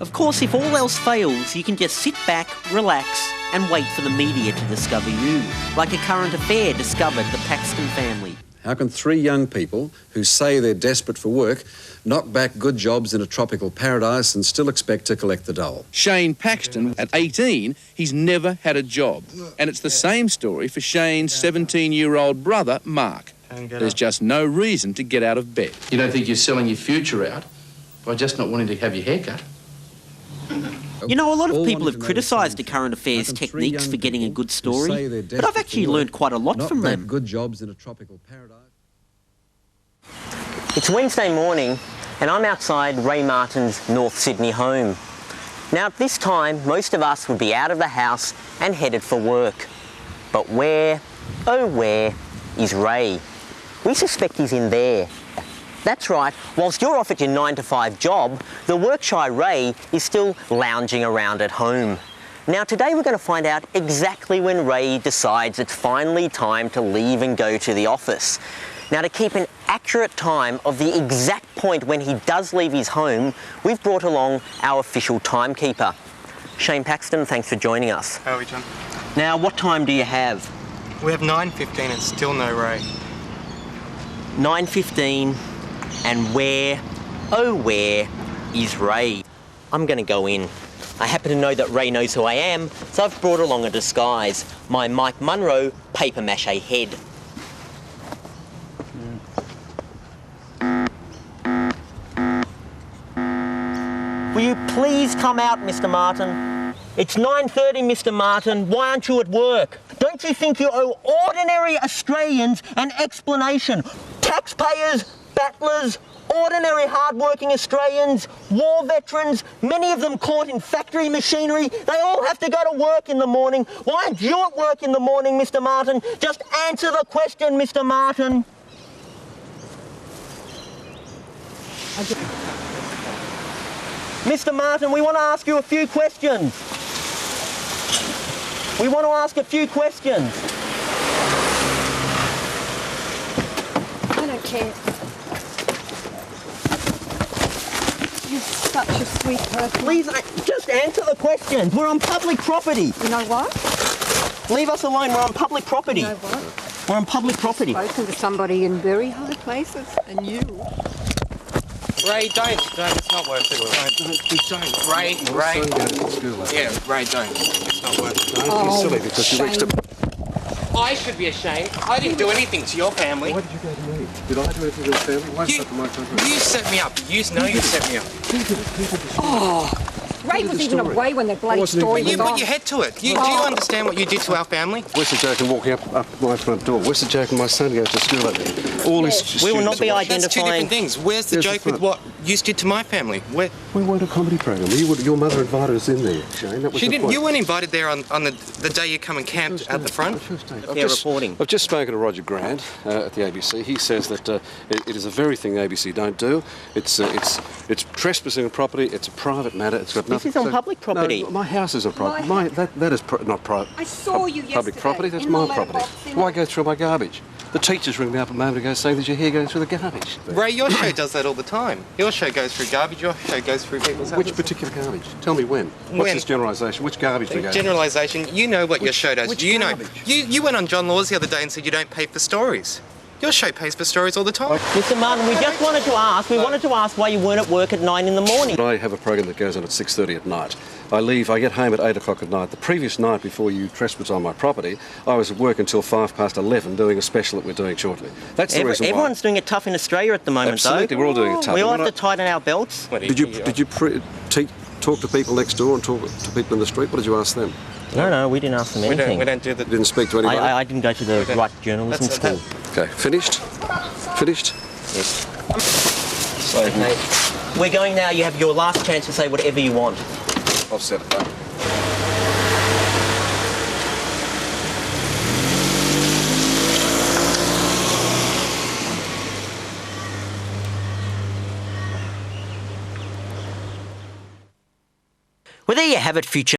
Of course, if all else fails, you can just sit back, relax, and wait for the media to discover you, like a current affair discovered the Paxton family. How can three young people who say they're desperate for work knock back good jobs in a tropical paradise and still expect to collect the dole? Shane Paxton, at 18, he's never had a job. And it's the same story for Shane's 17-year-old brother, Mark. There's just no reason to get out of bed. You don't think you're selling your future out by just not wanting to have your hair cut? You know, a lot of people have criticised the current affairs techniques for getting a good story, but I've actually learned quite a lot from them. Good jobs in a tropical paradise. It's Wednesday morning and I'm outside Ray Martin's North Sydney home. Now at this time, most of us would be out of the house and headed for work. But where, oh where, is Ray? We suspect he's in there. That's right, whilst you're off at your 9-to-5 job, the work-shy Ray is still lounging around at home. Now today we're going to find out exactly when Ray decides it's finally time to leave and go to the office. Now to keep an accurate time of the exact point when he does leave his home, we've brought along our official timekeeper. Shane Paxton, thanks for joining us. How are we, John? Now what time do you have? We have 9:15 and still no Ray. 9:15. And where, oh where, is Ray? I'm going to go in. I happen to know that Ray knows who I am, so I've brought along a disguise, my Mike Munro paper mache head. Will you please come out, Mr. Martin? It's 9:30, Mr. Martin. Why aren't you at work? Don't you think you owe ordinary Australians an explanation? Taxpayers, battlers, ordinary hard-working Australians, war veterans, many of them caught in factory machinery, they all have to go to work in the morning. Why aren't you at work in the morning, Mr. Martin? Just answer the question, Mr. Martin. Mr. Martin, we want to ask you a few questions. We want to ask a few questions. I don't care. You're such a sweet person. Please, just answer the questions. We're on public property. You know what? Leave us alone. We're on public property. You know what? We're on public property. I've spoken to somebody in very high places, and you. Ray, don't. It's not worth it. Don't. Ray. Yeah, Ray, don't. It's not worth it. Oh, You're silly because you reached a... I should be ashamed. I didn't do anything to your family. Why did you go to me? Did I do anything to your family? Why is that my country? You set me up. You know you set me up. Oh, Ray was even away when that bloody story was You put on. your head to it. Do you understand what you did to our family? Where's the joke in walking up my front door? Where's the joke in my son goes to school up there? All his We will not be That's two identifying... different things. Where's the joke with what you did to my family? Where? We weren't a comedy program. Your mother invited us in there, Shane. That was She the didn't. point. You weren't invited there on the day you come and camped at the front. reporting. I've just spoken to Roger Grant at the ABC. He says that it is a very thing the ABC don't do. It's trespassing on property. It's a private matter. It's got nothing. This is on public property. No, my house is a private. That is not private. I saw you Public yesterday property. That's in the my letterbox property. in Why the- go through my garbage? The teachers ring me up a moment ago saying that your hair goes through the garbage. Ray, your show does that all the time. Your show goes through garbage. Your show goes through people's houses. Which particular garbage? Tell me when. What's this generalisation? Which garbage do you go? Generalisation. You know what your show does. which You know. garbage? You went on John Laws the other day and said you don't pay for stories. Your show pays for stories all the time. Mr. Martin, we just wanted to ask why you weren't at work at 9 in the morning. I have a program that goes on at 6:30 at night. I get home at 8 o'clock at night. The previous night before you trespassed on my property, I was at work until 11:05 doing a special that we're doing shortly. That's the reason why. Everyone's doing it tough in Australia at the moment, Absolutely, though. we're all doing it tough. We all have to tighten our belts. Did you talk to people next door and talk to people in the street? What did you ask them? No, we didn't ask them anything. We don't do the. Didn't speak to anybody? I didn't go to the right journalism school. Okay, finished? Finished? Yes. Okay. We're going now. You have your last chance to say whatever you want. I've said it, though. Well, there you have it, future